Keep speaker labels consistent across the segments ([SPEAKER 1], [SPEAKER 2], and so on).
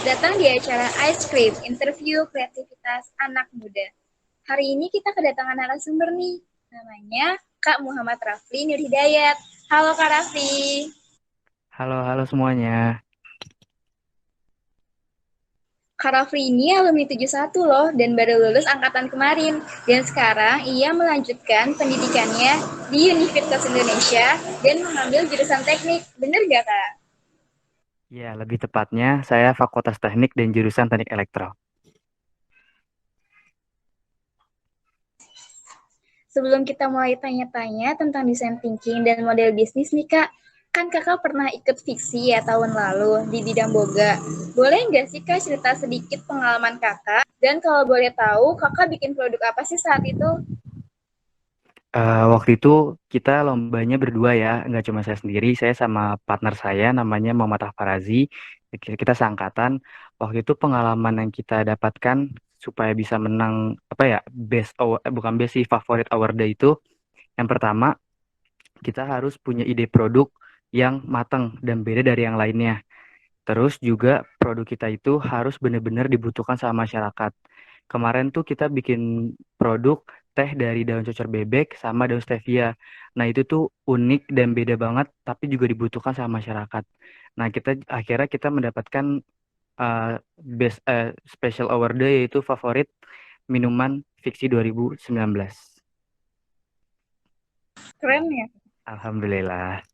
[SPEAKER 1] Selamat datang di acara Ice Cream, interview kreativitas anak muda. Hari ini kita kedatangan narasumber nih, namanya Kak Muhammad Rafli Nur Hidayat. Halo Kak Rafli.
[SPEAKER 2] Halo, halo semuanya.
[SPEAKER 1] Kak Rafli ini alumni 71 loh, dan baru lulus angkatan kemarin. Dan sekarang ia melanjutkan pendidikannya di Universitas Indonesia dan mengambil jurusan teknik. Bener gak Kak?
[SPEAKER 2] Ya, lebih tepatnya saya Fakultas Teknik dan jurusan Teknik Elektro.
[SPEAKER 1] Sebelum kita mulai tanya-tanya tentang desain thinking dan model bisnis nih Kak, kan Kakak pernah ikut fiksi ya tahun lalu di bidang boga. Boleh nggak sih Kak cerita sedikit pengalaman Kakak? Dan kalau boleh tahu, Kakak bikin produk apa sih saat itu?
[SPEAKER 2] Waktu itu kita lombanya berdua ya, nggak cuma saya sendiri, saya sama partner saya namanya Muhammad Farazi. Kita seangkatan. Waktu itu pengalaman yang kita dapatkan supaya bisa menang apa ya, bukan best sih, favorit award itu. Yang pertama, kita harus punya ide produk yang matang dan beda dari yang lainnya. Terus juga produk kita itu harus benar-benar dibutuhkan sama masyarakat. Kemarin tuh kita bikin produk teh dari daun cocor bebek sama daun stevia. Nah itu tuh unik dan beda banget, tapi juga dibutuhkan sama masyarakat. Nah kita akhirnya mendapatkan uh, special award yaitu favorit minuman Fiksi 2019.
[SPEAKER 1] Keren ya.
[SPEAKER 2] Alhamdulillah.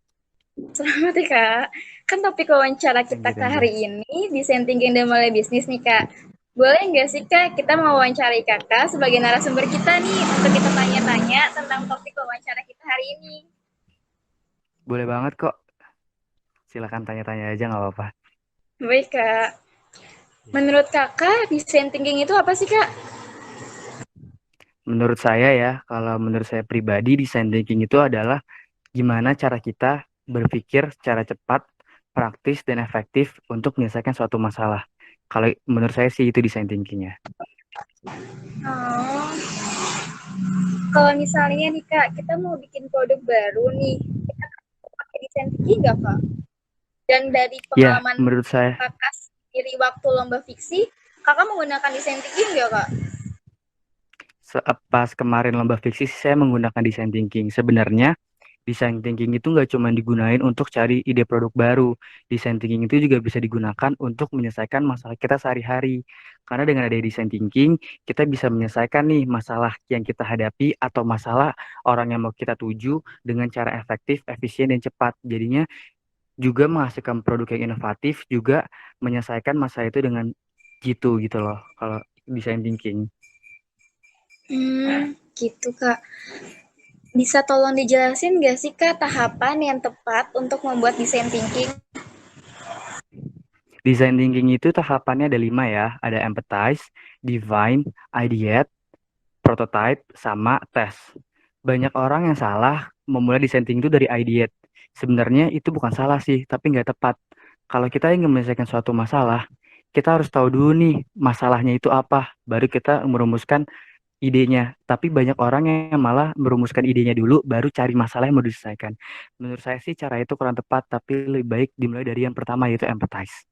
[SPEAKER 1] Selamat ya Kak. Kan topik wawancara
[SPEAKER 2] Thank
[SPEAKER 1] kita
[SPEAKER 2] you,
[SPEAKER 1] ke
[SPEAKER 2] thank you.
[SPEAKER 1] hari ini, desain thinking dan mulai bisnis nih Kak. Boleh nggak sih Kak, kita mau wawancari Kakak sebagai narasumber kita nih, untuk kita tanya-tanya tentang topik wawancara kita hari ini.
[SPEAKER 2] Boleh banget kok. Silakan tanya-tanya aja nggak apa-apa.
[SPEAKER 1] Baik Kak. Menurut Kakak, desain thinking itu apa sih Kak?
[SPEAKER 2] Menurut saya ya, kalau menurut saya pribadi, design thinking itu adalah gimana cara kita berpikir secara cepat, praktis, dan efektif untuk menyelesaikan suatu masalah. Kalau menurut saya sih itu design thinkingnya.
[SPEAKER 1] Oh, kalau misalnya nih Kak, kita mau bikin produk baru nih, kita pakai desain thinking nggak Kak? Dan dari
[SPEAKER 2] Ya,
[SPEAKER 1] pengalaman
[SPEAKER 2] menurut saya
[SPEAKER 1] Kakak sendiri waktu lomba fiksi, Kakak menggunakan desain thinking nggak Kak?
[SPEAKER 2] pas kemarin lomba fiksi sih saya menggunakan design thinking. Sebenarnya design thinking itu nggak cuma digunain untuk cari ide produk baru. Design thinking itu juga bisa digunakan untuk menyelesaikan masalah kita sehari-hari. Karena dengan ada design thinking, kita bisa menyelesaikan nih masalah yang kita hadapi atau masalah orang yang mau kita tuju dengan cara efektif, efisien, dan cepat. Jadinya juga menghasilkan produk yang inovatif, juga menyelesaikan masalah itu dengan jitu gitu loh. Kalau design thinking.
[SPEAKER 1] Gitu Kak. Bisa tolong dijelasin nggak sih Kak tahapan yang tepat untuk membuat desain thinking?
[SPEAKER 2] Design thinking itu tahapannya ada 5 ya. Ada empathize, divine, ideate, prototype, sama test. Banyak orang yang salah memulai design thinking itu dari ideate. Sebenarnya itu bukan salah sih, tapi nggak tepat. Kalau kita ingin menyelesaikan suatu masalah, kita harus tahu dulu nih masalahnya itu apa, baru kita merumuskan idenya. Tapi banyak orang yang malah merumuskan idenya dulu, baru cari masalah yang mau diselesaikan. Menurut saya sih cara itu kurang tepat, tapi lebih baik dimulai dari yang pertama yaitu empathize.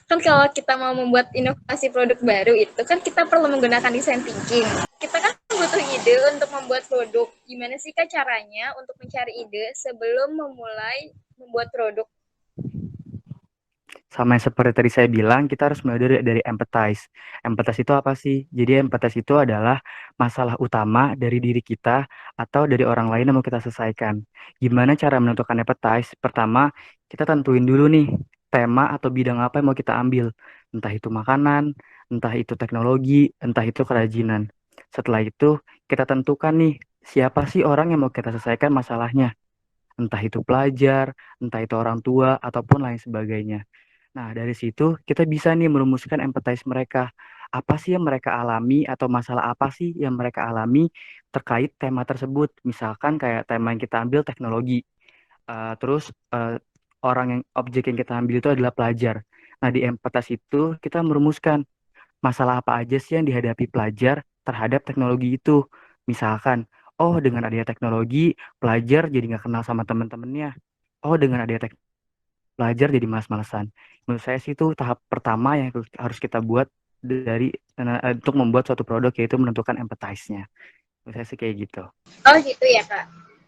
[SPEAKER 1] Kan kalau kita mau membuat inovasi produk baru itu kan kita perlu menggunakan design thinking. Kita kan butuh ide untuk membuat produk. Gimana sih Kak caranya untuk mencari ide sebelum memulai membuat produk?
[SPEAKER 2] Sama yang seperti tadi saya bilang, kita harus mulai dari empathize. Empathize itu apa sih? Jadi empathize itu adalah masalah utama dari diri kita atau dari orang lain yang mau kita selesaikan. Gimana cara menentukan empathize? Pertama, kita tentuin dulu nih tema atau bidang apa yang mau kita ambil. Entah itu makanan, entah itu teknologi, entah itu kerajinan. Setelah itu, kita tentukan nih siapa sih orang yang mau kita selesaikan masalahnya. Entah itu pelajar, entah itu orang tua, ataupun lain sebagainya. Nah, dari situ kita bisa nih merumuskan empathize mereka. Apa sih yang mereka alami atau masalah apa sih yang mereka alami terkait tema tersebut. Misalkan kayak tema yang kita ambil teknologi. Terus orang yang objek yang kita ambil itu adalah pelajar. Nah, di empathize itu kita merumuskan masalah apa aja sih yang dihadapi pelajar terhadap teknologi itu. Misalkan, oh dengan adanya teknologi, pelajar jadi nggak kenal sama teman-temannya. Oh dengan adanya teknologi belajar jadi malas-malasan. Menurut saya sih itu tahap pertama yang harus kita buat dari untuk membuat suatu produk, yaitu menentukan empathize-nya. Menurut saya sih kayak gitu.
[SPEAKER 1] Oh gitu ya kak.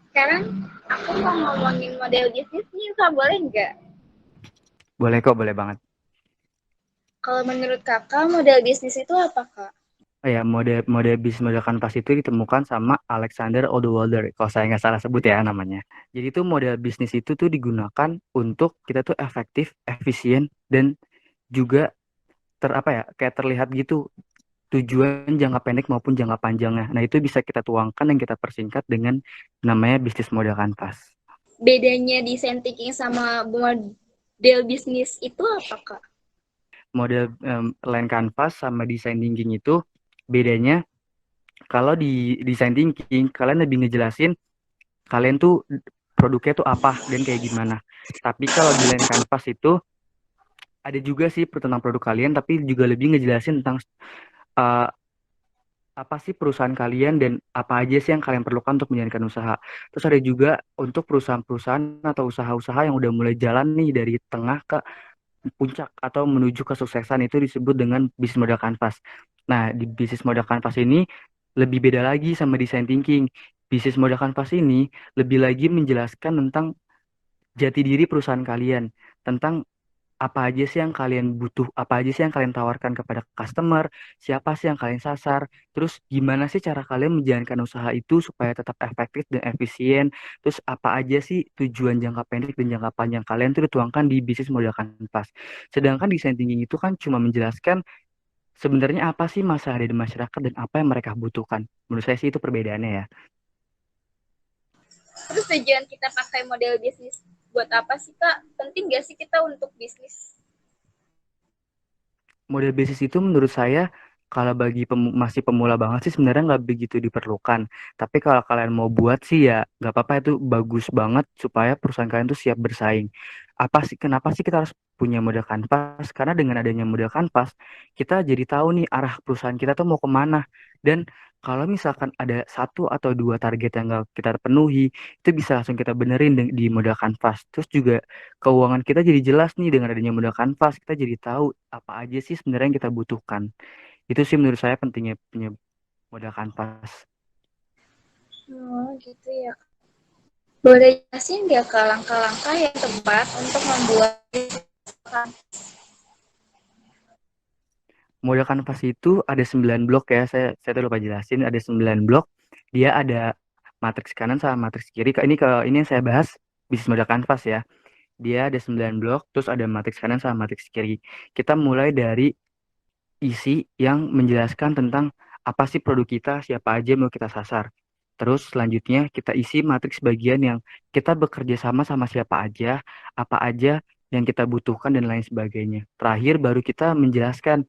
[SPEAKER 1] Sekarang aku mau ngomongin model bisnis nih kak, boleh nggak?
[SPEAKER 2] Boleh kok, boleh banget.
[SPEAKER 1] Kalau menurut kakak model bisnis itu apa kak?
[SPEAKER 2] Oh ya, model bisnis model kanvas itu ditemukan sama Alexander Odowalder, kalau saya nggak salah sebut ya namanya. Jadi itu model bisnis itu tuh digunakan untuk kita tuh efektif, efisien, dan juga apa ya, kayak terlihat gitu tujuan jangka pendek maupun jangka panjangnya. Nah, itu bisa kita tuangkan dan kita persingkat dengan namanya bisnis model kanvas.
[SPEAKER 1] Bedanya design thinking sama model bisnis itu apa kak?
[SPEAKER 2] Model line canvas sama design thinking itu bedanya, kalau di design thinking kalian lebih ngejelasin kalian tuh produknya tuh apa dan kayak gimana. Tapi kalau di line canvas itu ada juga sih tentang produk kalian, tapi juga lebih ngejelasin tentang uh, apa sih perusahaan kalian dan apa aja sih yang kalian perlukan untuk menjalankan usaha. Terus ada juga untuk perusahaan-perusahaan atau usaha-usaha yang udah mulai jalan nih dari tengah ke puncak atau menuju kesuksesan, itu disebut dengan bisnis model kanvas. Nah, di bisnis model kanvas ini lebih beda lagi sama design thinking. Bisnis model kanvas ini lebih lagi menjelaskan tentang jati diri perusahaan kalian, tentang apa aja sih yang kalian butuh, apa aja sih yang kalian tawarkan kepada customer, siapa sih yang kalian sasar, terus gimana sih cara kalian menjalankan usaha itu supaya tetap efektif dan efisien, terus apa aja sih tujuan jangka pendek dan jangka panjang kalian itu dituangkan di bisnis model kanvas. Sedangkan design thinking itu kan cuma menjelaskan sebenarnya apa sih masalah dari masyarakat dan apa yang mereka butuhkan. Menurut saya sih itu perbedaannya ya.
[SPEAKER 1] Terus tujuan kita pakai model bisnis buat apa sih kak? Penting nggak sih kita untuk bisnis?
[SPEAKER 2] Model bisnis itu menurut saya kalau bagi masih pemula banget sih sebenarnya nggak begitu diperlukan. Tapi kalau kalian mau buat sih ya nggak apa-apa, itu bagus banget supaya perusahaan kalian tuh siap bersaing. Kenapa sih kita harus punya model kanvas? Karena dengan adanya model kanvas, kita jadi tahu nih arah perusahaan kita tuh mau kemana. Dan kalau misalkan ada satu atau dua target yang nggak kita penuhi, itu bisa langsung kita benerin di model kanvas. Terus juga keuangan kita jadi jelas nih dengan adanya modal kanvas, kita jadi tahu apa aja sih sebenarnya yang kita butuhkan. Itu sih menurut saya pentingnya punya modal kanvas.
[SPEAKER 1] Oh gitu ya. Boleh jelasin nggak kak langkah-langkah yang tepat untuk membuat
[SPEAKER 2] Modal kanvas itu ada 9 blok ya, saya tuh lupa jelasin, ada 9 blok. Dia ada matriks kanan sama matriks kiri. Ini yang saya bahas bisnis modal kanvas ya. Dia ada 9 blok, terus ada matriks kanan sama matriks kiri. Kita mulai dari isi yang menjelaskan tentang apa sih produk kita, siapa aja yang mau kita sasar. Terus selanjutnya kita isi matriks bagian yang kita bekerja sama sama siapa aja, apa aja yang kita butuhkan dan lain sebagainya. Terakhir baru kita menjelaskan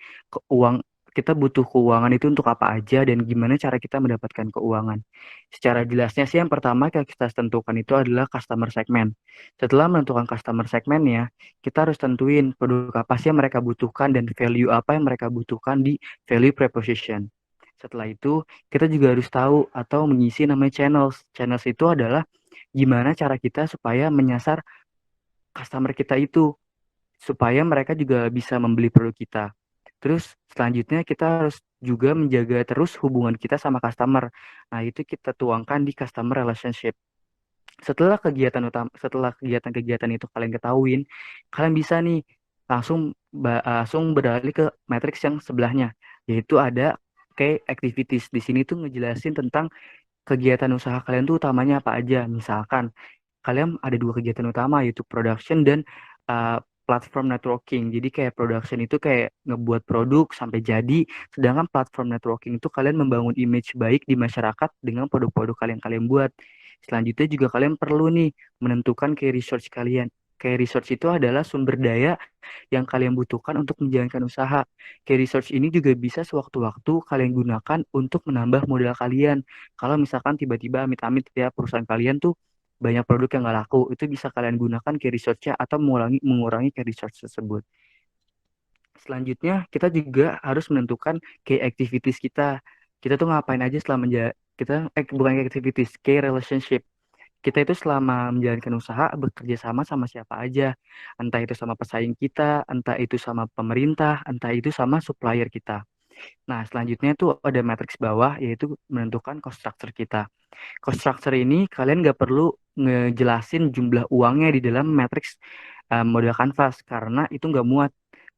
[SPEAKER 2] kita butuh keuangan itu untuk apa aja dan gimana cara kita mendapatkan keuangan. Secara jelasnya sih yang pertama yang kita tentukan itu adalah customer segment. Setelah menentukan customer segmentnya, kita harus tentuin produk apa sih yang mereka butuhkan dan value apa yang mereka butuhkan di value proposition. Setelah itu, kita juga harus tahu atau mengisi namanya channels. Channels itu adalah gimana cara kita supaya menyasar customer kita itu, supaya mereka juga bisa membeli produk kita. Terus selanjutnya kita harus juga menjaga terus hubungan kita sama customer. Nah, itu kita tuangkan di customer relationship. Setelah kegiatan-kegiatan itu kalian ketahuin, kalian bisa nih langsung beralih ke matriks yang sebelahnya, yaitu ada kayak activities. Di sini tuh ngejelasin tentang kegiatan usaha kalian tuh utamanya apa aja. Misalkan kalian ada dua kegiatan utama, yaitu production dan uh, platform networking. Jadi kayak production itu kayak ngebuat produk sampai jadi, sedangkan platform networking itu kalian membangun image baik di masyarakat dengan produk-produk kalian buat. Selanjutnya juga kalian perlu nih menentukan key resource kalian. Key resource itu adalah sumber daya yang kalian butuhkan untuk menjalankan usaha. Key resource ini juga bisa sewaktu-waktu kalian gunakan untuk menambah modal kalian. Kalau misalkan tiba-tiba amit-amit ya perusahaan kalian tuh banyak produk yang nggak laku, itu bisa kalian gunakan key research-nya atau mengurangi key research tersebut. Selanjutnya, kita juga harus menentukan key activities kita. Kita tuh ngapain aja setelah kita bukan key activities, key relationship. kita itu selama menjalankan usaha bekerja sama sama siapa aja, entah itu sama pesaing kita, entah itu sama pemerintah, entah itu sama supplier kita. Nah, selanjutnya tuh ada matriks bawah, yaitu menentukan cost structure kita. Cost structure ini kalian nggak perlu ngejelasin jumlah uangnya di dalam matriks model Canvas, karena itu nggak muat.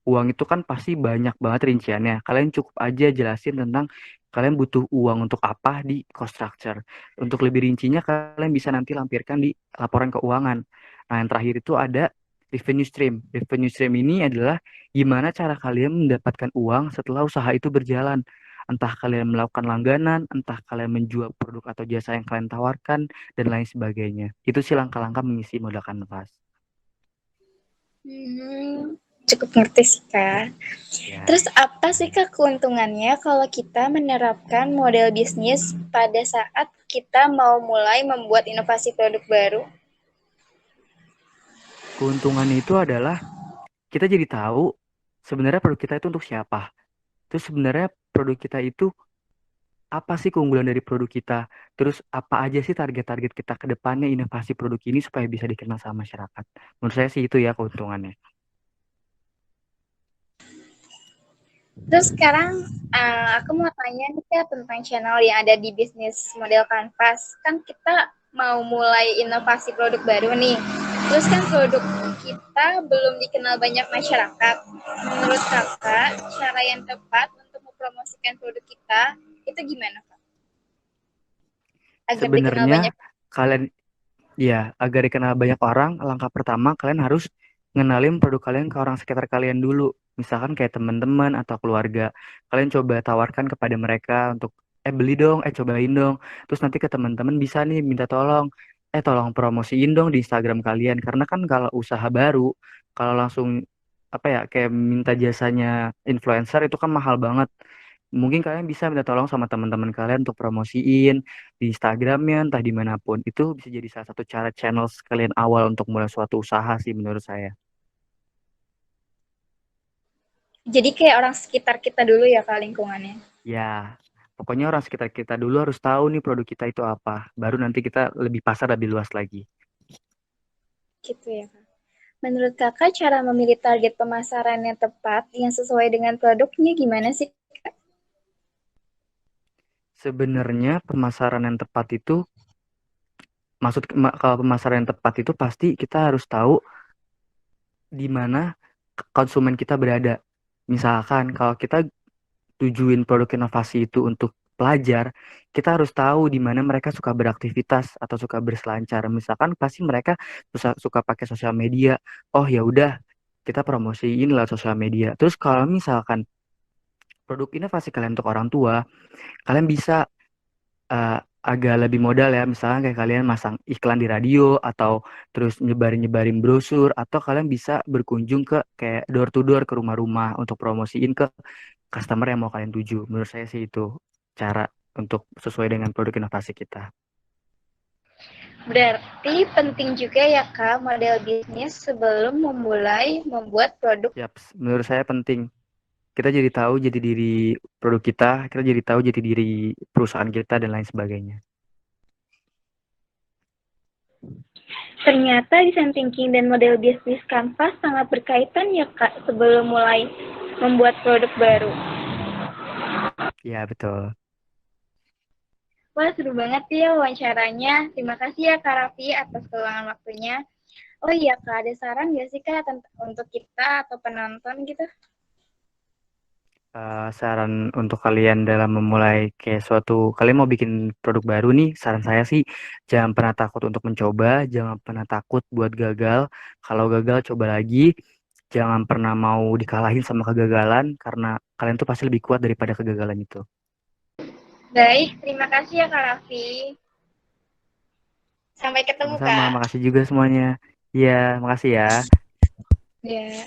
[SPEAKER 2] Uang itu kan pasti banyak banget rinciannya. Kalian cukup aja jelasin tentang kalian butuh uang untuk apa di cost structure. Untuk lebih rincinya kalian bisa nanti lampirkan di laporan keuangan. Nah, yang terakhir itu ada revenue stream. Revenue stream ini adalah gimana cara kalian mendapatkan uang setelah usaha itu berjalan. Entah kalian melakukan langganan, entah kalian menjual produk atau jasa yang kalian tawarkan, dan lain sebagainya. Itu sih langkah-langkah mengisi modal kanvas.
[SPEAKER 1] Hmm, cukup ngerti sih, Kak.
[SPEAKER 2] Ya.
[SPEAKER 1] Terus apa sih, Kak, keuntungannya kalau kita menerapkan model bisnis pada saat kita mau mulai membuat inovasi produk baru?
[SPEAKER 2] Keuntungannya itu adalah kita jadi tahu sebenarnya produk kita itu untuk siapa. Terus sebenarnya produk kita itu apa sih keunggulan dari produk kita? Terus apa aja sih target-target kita ke depannya inovasi produk ini supaya bisa dikenal sama masyarakat? Menurut saya sih itu ya keuntungannya.
[SPEAKER 1] Terus sekarang aku mau tanya nih, Kak, tentang channel yang ada di bisnis model Canvas. Kan kita mau mulai inovasi produk baru nih. Terus kan produk kita belum dikenal banyak masyarakat. Menurut Kakak, cara yang tepat untuk mempromosikan produk kita itu gimana, Kak? Agar dikenal
[SPEAKER 2] Sebenarnya
[SPEAKER 1] banyak.
[SPEAKER 2] kalian ya agar dikenal banyak orang, langkah pertama kalian harus ngenalin produk kalian ke orang sekitar kalian dulu. Misalkan kayak teman-teman atau keluarga. Kalian coba tawarkan kepada mereka untuk beli dong, cobain dong. Terus nanti ke teman-teman bisa nih minta tolong, tolong promosiin dong di Instagram kalian. Karena kan kalau usaha baru, kalau langsung apa ya kayak minta jasanya influencer itu kan mahal banget. Mungkin kalian bisa minta tolong sama teman-teman kalian untuk promosiin di Instagramnya, entah dimanapun. Itu bisa jadi salah satu cara channel kalian awal untuk mulai suatu usaha sih menurut saya.
[SPEAKER 1] Jadi kayak orang sekitar kita dulu ya, Kak, lingkungannya.
[SPEAKER 2] Ya, pokoknya orang sekitar kita dulu harus tahu nih produk kita itu apa. Baru nanti kita lebih pasar lebih luas lagi.
[SPEAKER 1] Gitu ya, Kak. Menurut Kakak, cara memilih target pemasaran yang tepat yang sesuai dengan produknya gimana sih?
[SPEAKER 2] Sebenarnya pemasaran yang tepat itu, kalau pemasaran yang tepat itu pasti kita harus tahu di mana konsumen kita berada. Misalkan kalau kita tujuin produk inovasi itu untuk pelajar, kita harus tahu di mana mereka suka beraktivitas atau suka berselancar. Misalkan pasti mereka suka pakai sosial media. Oh ya udah, kita promosiin lewat sosial media. Terus kalau misalkan produk inovasi kalian untuk orang tua, kalian bisa eh, agak lebih modal ya. Misalkan kayak kalian masang iklan di radio atau terus nyebarin-nyebarin brosur atau kalian bisa berkunjung ke kayak door to door ke rumah-rumah untuk promosiin ke customer yang mau kalian tuju. Menurut saya sih itu cara untuk sesuai dengan produk inovasi kita.
[SPEAKER 1] Berarti penting juga ya, Kak, model bisnis sebelum memulai membuat produk.
[SPEAKER 2] Yap, menurut saya penting. Kita jadi tahu jati diri produk kita jadi tahu jati diri perusahaan kita dan lain sebagainya.
[SPEAKER 1] Ternyata design thinking dan model bisnis Canvas sangat berkaitan ya, Kak, sebelum mulai membuat produk baru.
[SPEAKER 2] Ya, betul.
[SPEAKER 1] Wah, seru banget ya wawancaranya. Terima kasih ya, Kak Raffi, atas keluangan waktunya. Oh iya, Kak, ada saran nggak sih, Kak, untuk kita atau penonton gitu?
[SPEAKER 2] Saran untuk kalian dalam memulai kayak suatu kalian mau bikin produk baru nih, saran saya sih jangan pernah takut untuk mencoba, jangan pernah takut buat gagal. Kalau gagal coba lagi, jangan pernah mau dikalahin sama kegagalan karena kalian tuh pasti lebih kuat daripada kegagalan itu.
[SPEAKER 1] Baik, terima kasih ya, Kak Raffi. Sampai ketemu,
[SPEAKER 2] Sama-sama,
[SPEAKER 1] Kak.
[SPEAKER 2] makasih juga semuanya. Iya, makasih ya.
[SPEAKER 1] Ya.